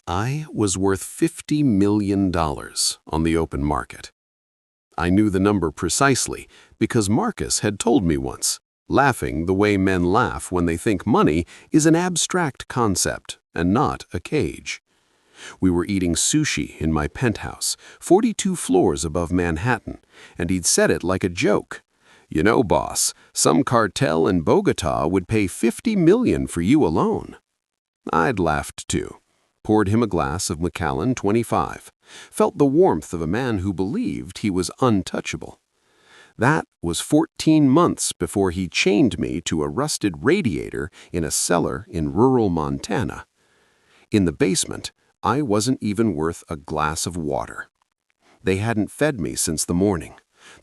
I was worth $50 million on the open market. I knew the number precisely because Marcus had told me once, laughing the way men laugh when they think money is an abstract concept and not a cage. We were eating sushi in my penthouse, 42 floors above Manhattan, and he'd said it like a joke. "You know, boss, some cartel in Bogota would pay $50 million for you alone." I'd laughed too, poured him a glass of Macallan 25, felt the warmth of a man who believed he was untouchable. That was 14 months before he chained me to a rusted radiator in a cellar in rural Montana. In the basement, I wasn't even worth a glass of water. They hadn't fed me since the morning.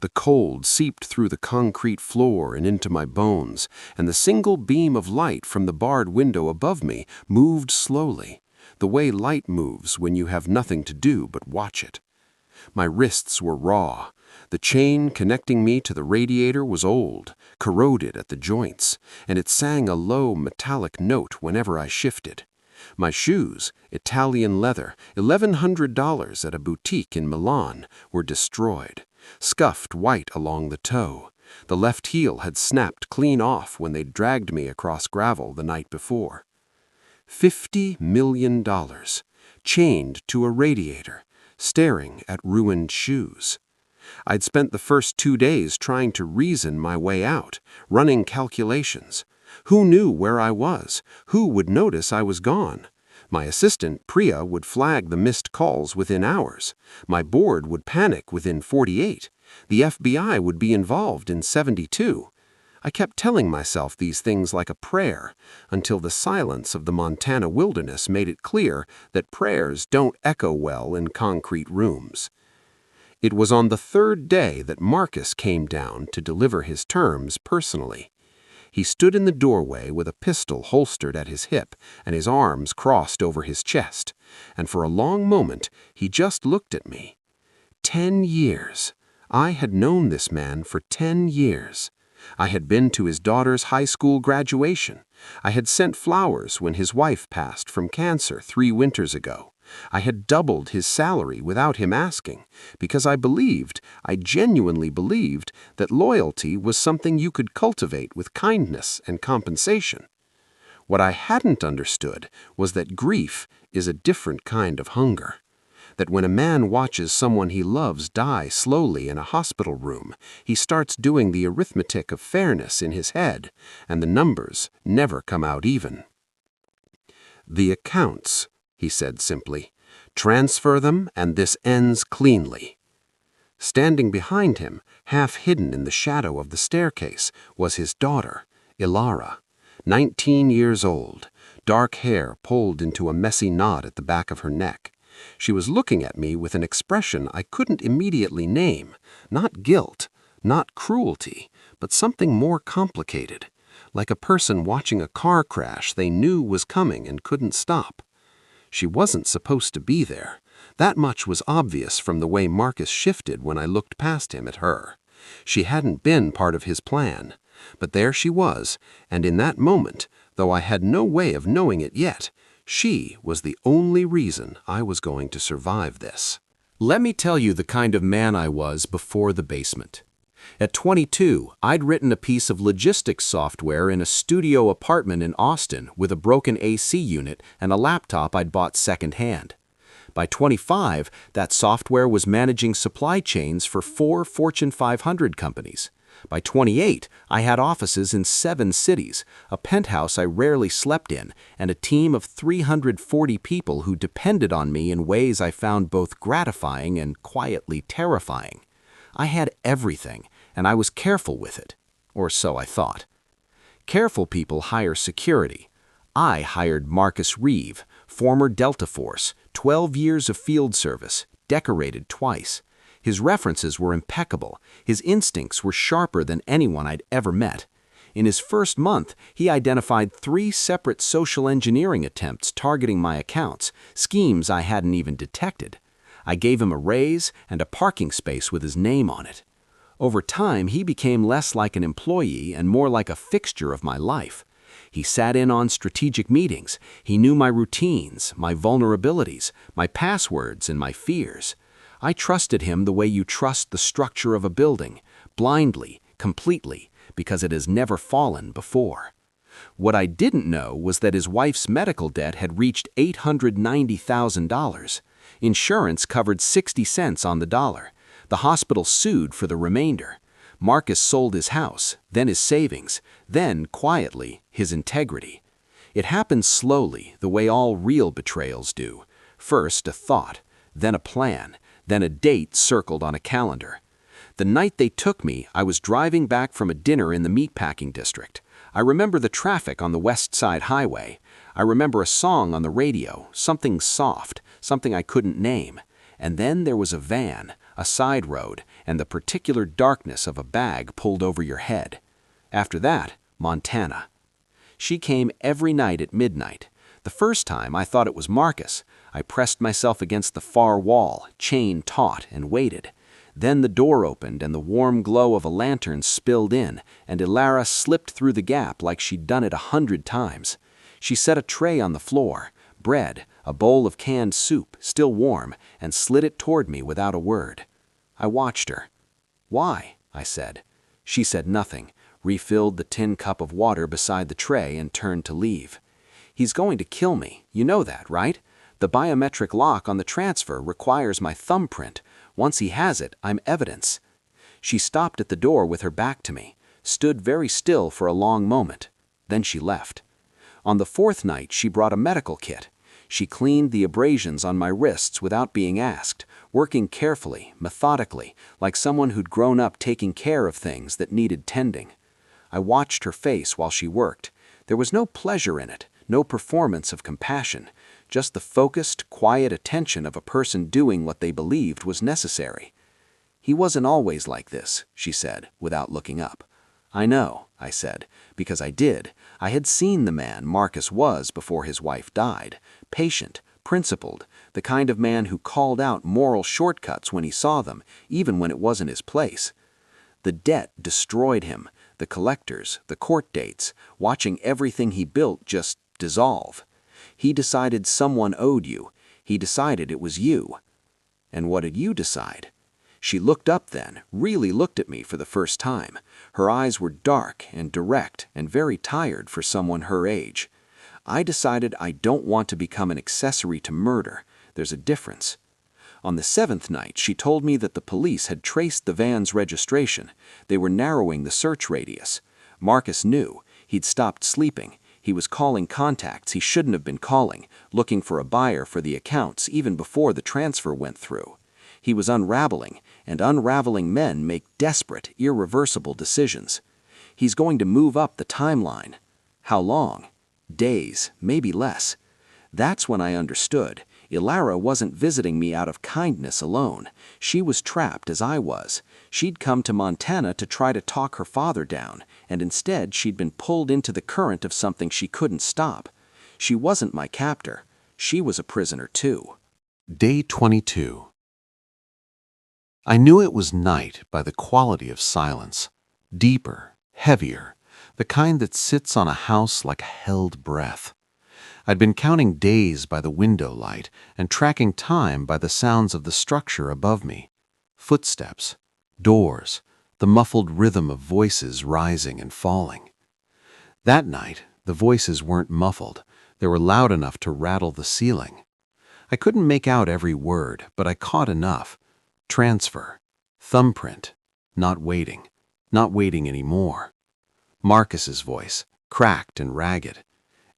The cold seeped through the concrete floor and into my bones, and the single beam of light from the barred window above me moved slowly, the way light moves when you have nothing to do but watch it. My wrists were raw. The chain connecting me to the radiator was old, corroded at the joints, and it sang a low metallic note whenever I shifted. My shoes, Italian leather, $1,100 at a boutique in Milan, were destroyed, scuffed white along the toe. The left heel had snapped clean off when they dragged me across gravel the night before. $50 million, chained to a radiator, staring at ruined shoes. I'd spent the first 2 days trying to reason my way out, running calculations. Who knew where I was? Who would notice I was gone? My assistant, Priya, would flag the missed calls within hours. My board would panic within 48. The FBI would be involved in 72. I kept telling myself these things like a prayer, until the silence of the Montana wilderness made it clear that prayers don't echo well in concrete rooms. It was on the third day that Marcus came down to deliver his terms personally. He stood in the doorway with a pistol holstered at his hip and his arms crossed over his chest, and for a long moment he just looked at me. 10 years. I had known this man for 10 years. I had been to his daughter's high school graduation. I had sent flowers when his wife passed from cancer 3 winters ago. I had doubled his salary without him asking, because I genuinely believed, that loyalty was something you could cultivate with kindness and compensation. What I hadn't understood was that grief is a different kind of hunger. That when a man watches someone he loves die slowly in a hospital room, he starts doing the arithmetic of fairness in his head, and the numbers never come out even. "The accounts," he said simply. "Transfer them, and this ends cleanly." Standing behind him, half hidden in the shadow of the staircase, was his daughter, Ilara, 19 years old, dark hair pulled into a messy knot at the back of her neck. She was looking at me with an expression I couldn't immediately name, not guilt, not cruelty, but something more complicated, like a person watching a car crash they knew was coming and couldn't stop. She wasn't supposed to be there. That much was obvious from the way Marcus shifted when I looked past him at her. She hadn't been part of his plan. But there she was, and in that moment, though I had no way of knowing it yet, she was the only reason I was going to survive this. Let me tell you the kind of man I was before the basement. At 22, I'd written a piece of logistics software in a studio apartment in Austin with a broken AC unit and a laptop I'd bought secondhand. By 25, that software was managing supply chains for 4 Fortune 500 companies. By 28, I had offices in 7 cities, a penthouse I rarely slept in, and a team of 340 people who depended on me in ways I found both gratifying and quietly terrifying. I had everything, and I was careful with it. Or so I thought. Careful people hire security. I hired Marcus Reeve, former Delta Force, 12 years of field service, decorated twice. His references were impeccable. His instincts were sharper than anyone I'd ever met. In his first month, he identified 3 separate social engineering attempts targeting my accounts, schemes I hadn't even detected. I gave him a raise and a parking space with his name on it. Over time, he became less like an employee and more like a fixture of my life. He sat in on strategic meetings. He knew my routines, my vulnerabilities, my passwords, and my fears. I trusted him the way you trust the structure of a building, blindly, completely, because it has never fallen before. What I didn't know was that his wife's medical debt had reached $890,000. Insurance covered 60 cents on the dollar. The hospital sued for the remainder. Marcus sold his house, then his savings, then, quietly, his integrity. It happened slowly, the way all real betrayals do. First a thought, then a plan, then a date circled on a calendar. The night they took me, I was driving back from a dinner in the meatpacking district. I remember the traffic on the West Side Highway. I remember a song on the radio, something soft, something I couldn't name. And then there was a van, a side road, and the particular darkness of a bag pulled over your head. After that, Montana. She came every night at midnight. The first time I thought it was Marcus. I pressed myself against the far wall, chain taut, and waited. Then the door opened and the warm glow of a lantern spilled in, and Ilara slipped through the gap like she'd done it 100 times. She set a tray on the floor, bread, a bowl of canned soup, still warm, and slid it toward me without a word. I watched her. "Why?" I said. She said nothing, refilled the tin cup of water beside the tray, and turned to leave. "He's going to kill me, you know that, right? The biometric lock on the transfer requires my thumbprint. Once he has it, I'm evidence." She stopped at the door with her back to me, stood very still for a long moment. Then she left. On the fourth night, she brought a medical kit. She cleaned the abrasions on my wrists without being asked, working carefully, methodically, like someone who'd grown up taking care of things that needed tending. I watched her face while she worked. There was no pleasure in it, no performance of compassion, just the focused, quiet attention of a person doing what they believed was necessary. "He wasn't always like this," she said, without looking up. "I know," I said, because I did. I had seen the man Marcus was before his wife died, patient, principled, the kind of man who called out moral shortcuts when he saw them, even when it wasn't his place. The debt destroyed him, the collectors, the court dates, watching everything he built just dissolve. He decided someone owed you. He decided it was you. And what did you decide? She looked up then, really looked at me for the first time. Her eyes were dark and direct and very tired for someone her age. I decided I don't want to become an accessory to murder. There's a difference. On the seventh night, she told me that the police had traced the van's registration. They were narrowing the search radius. Marcus knew. He'd stopped sleeping. He was calling contacts he shouldn't have been calling, looking for a buyer for the accounts even before the transfer went through. He was unraveling, and unraveling men make desperate, irreversible decisions. He's going to move up the timeline. How long? Days, maybe less. That's when I understood. Ilara wasn't visiting me out of kindness alone. She was trapped as I was. She'd come to Montana to try to talk her father down, and instead she'd been pulled into the current of something she couldn't stop. She wasn't my captor. She was a prisoner too. Day 22. I knew it was night by the quality of silence. Deeper, heavier, the kind that sits on a house like a held breath. I'd been counting days by the window light and tracking time by the sounds of the structure above me. Footsteps, doors, the muffled rhythm of voices rising and falling. That night, the voices weren't muffled. They were loud enough to rattle the ceiling. I couldn't make out every word, but I caught enough. Transfer, thumbprint, not waiting anymore. Marcus's voice, cracked and ragged.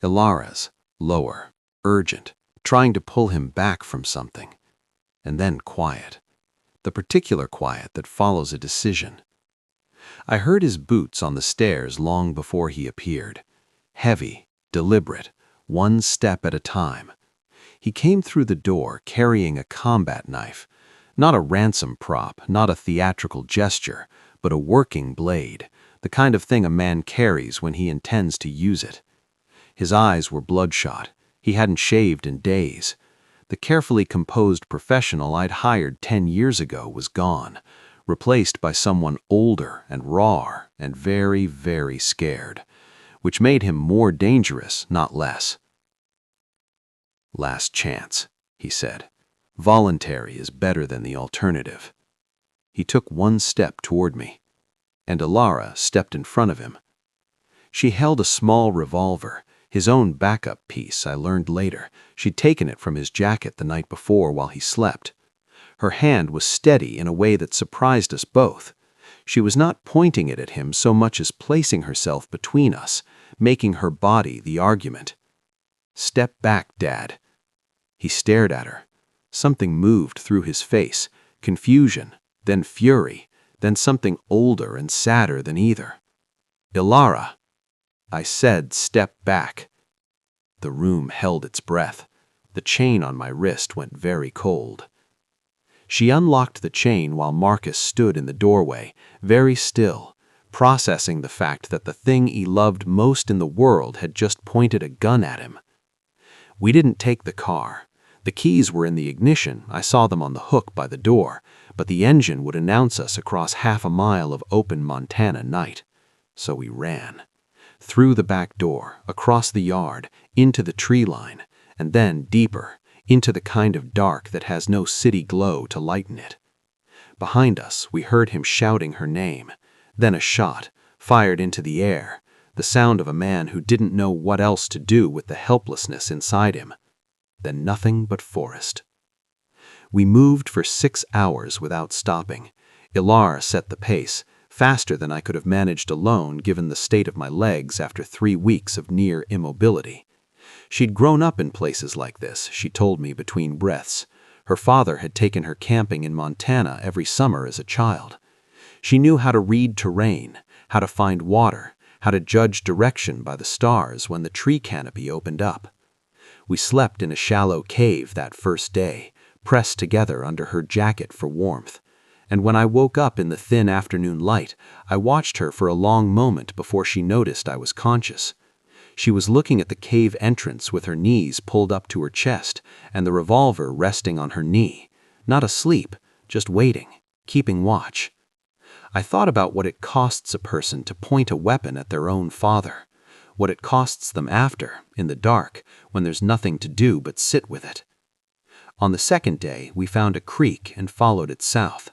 Ilara's, lower, urgent, trying to pull him back from something. And then quiet. The particular quiet that follows a decision. I heard his boots on the stairs long before he appeared. Heavy, deliberate, one step at a time. He came through the door carrying a combat knife. Not a ransom prop, not a theatrical gesture, but a working blade, the kind of thing a man carries when he intends to use it. His eyes were bloodshot. He hadn't shaved in days. The carefully composed professional I'd hired 10 years ago was gone, replaced by someone older and rawer and very, very scared. which made him more dangerous, not less. "Last chance," he said. "Voluntary is better than the alternative." He took one step toward me, and Alara stepped in front of him. She held a small revolver, his own backup piece. I learned later she'd taken it from his jacket the night before while he slept. Her hand was steady in a way that surprised us both. She was not pointing it at him so much as placing herself between us, making her body the argument. "Step back, Dad." He stared at her. Something moved through his face, confusion, then fury, then something older and sadder than either. "Ilara." I said, "Step back." The room held its breath. The chain on my wrist went very cold. She unlocked the chain while Marcus stood in the doorway, very still, processing the fact that the thing he loved most in the world had just pointed a gun at him. We didn't take the car. The keys were in the ignition. I saw them on the hook by the door, but the engine would announce us across half a mile of open Montana night. So we ran. Through the back door, across the yard, into the tree line, and then deeper, into the kind of dark that has no city glow to lighten it. Behind us, we heard him shouting her name, then a shot, fired into the air, the sound of a man who didn't know what else to do with the helplessness inside him. Then nothing but forest. We moved for 6 hours without stopping. Ilar set the pace, faster than I could have managed alone given the state of my legs after 3 weeks of near immobility. She'd grown up in places like this, she told me between breaths. Her father had taken her camping in Montana every summer as a child. She knew how to read terrain, how to find water, how to judge direction by the stars when the tree canopy opened up. We slept in a shallow cave that first day, pressed together under her jacket for warmth. And when I woke up in the thin afternoon light, I watched her for a long moment before she noticed I was conscious. She was looking at the cave entrance with her knees pulled up to her chest and the revolver resting on her knee. Not asleep, just waiting, keeping watch. I thought about what it costs a person to point a weapon at their own father, what it costs them after, in the dark, when there's nothing to do but sit with it. On the second day, we found a creek and followed it south.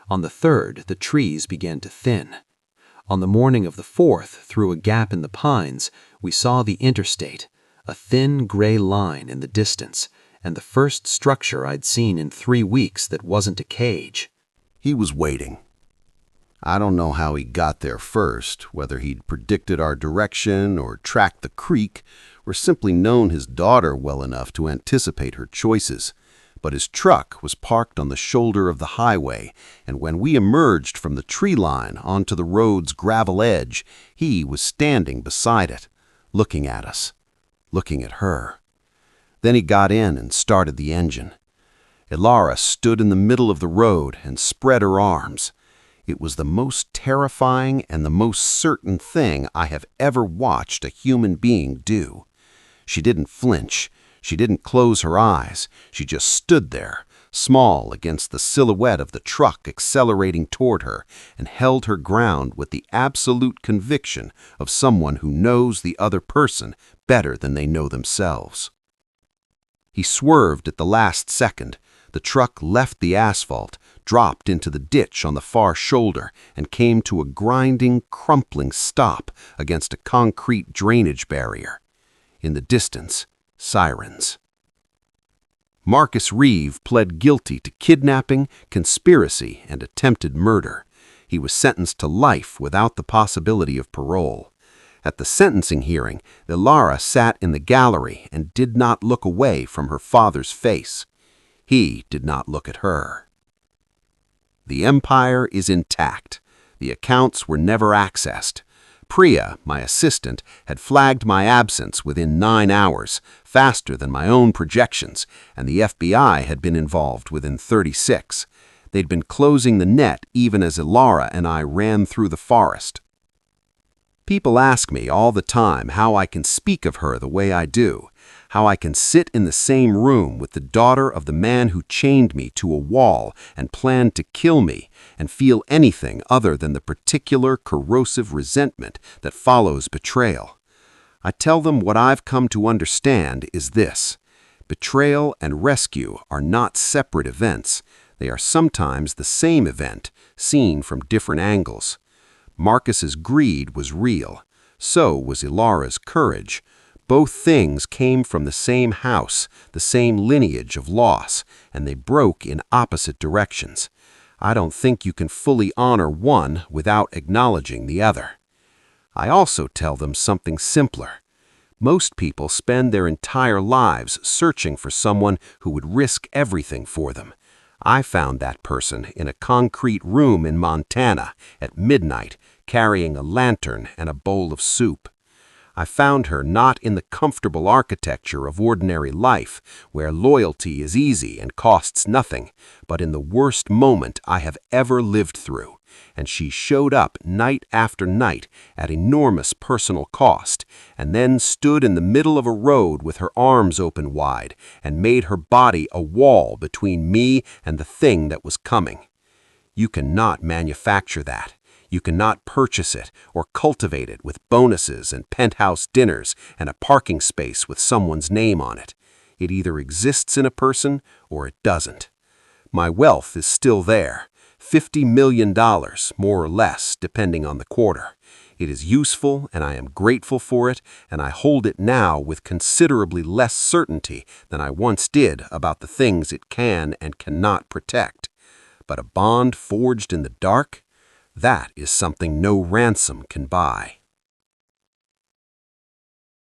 On the third, the trees began to thin. On the morning of the fourth, through a gap in the pines, we saw the interstate, a thin gray line in the distance, and the first structure I'd seen in 3 weeks that wasn't a cage. He was waiting. I don't know how he got there first, whether he'd predicted our direction or tracked the creek, or simply known his daughter well enough to anticipate her choices. But his truck was parked on the shoulder of the highway, and when we emerged from the tree line onto the road's gravel edge, he was standing beside it, looking at us, looking at her. Then he got in and started the engine. Ilara stood in the middle of the road and spread her arms. It was the most terrifying and the most certain thing I have ever watched a human being do. She didn't flinch. She didn't close her eyes. She just stood there, small against the silhouette of the truck accelerating toward her, and held her ground with the absolute conviction of someone who knows the other person better than they know themselves. He swerved at the last second. The truck left the asphalt, dropped into the ditch on the far shoulder, and came to a grinding, crumpling stop against a concrete drainage barrier. In the distance, sirens. Marcus Reeve pled guilty to kidnapping, conspiracy, and attempted murder. He was sentenced to life without the possibility of parole. At the sentencing hearing, Ilara sat in the gallery and did not look away from her father's face. He did not look at her. The empire is intact. The accounts were never accessed. Priya, my assistant, had flagged my absence within 9 hours, faster than my own projections, and the FBI had been involved within 36. They'd been closing the net even as Ilara and I ran through the forest. People ask me all the time how I can speak of her the way I do, how I can sit in the same room with the daughter of the man who chained me to a wall and planned to kill me and feel anything other than the particular corrosive resentment that follows betrayal. I tell them what I've come to understand is this: betrayal and rescue are not separate events. They are sometimes the same event, seen from different angles. Marcus's greed was real. So was Ilara's courage. Both things came from the same house, the same lineage of loss, and they broke in opposite directions. I don't think you can fully honor one without acknowledging the other. I also tell them something simpler. Most people spend their entire lives searching for someone who would risk everything for them. I found that person in a concrete room in Montana at midnight, carrying a lantern and a bowl of soup. I found her not in the comfortable architecture of ordinary life, where loyalty is easy and costs nothing, but in the worst moment I have ever lived through. And she showed up night after night at enormous personal cost, and then stood in the middle of a road with her arms open wide, and made her body a wall between me and the thing that was coming. You cannot manufacture that. You cannot purchase it or cultivate it with bonuses and penthouse dinners and a parking space with someone's name on it. It either exists in a person or it doesn't. My wealth is still there. $50 million, more or less, depending on the quarter. It is useful, and I am grateful for it, and I hold it now with considerably less certainty than I once did about the things it can and cannot protect. But a bond forged in the dark? That is something no ransom can buy.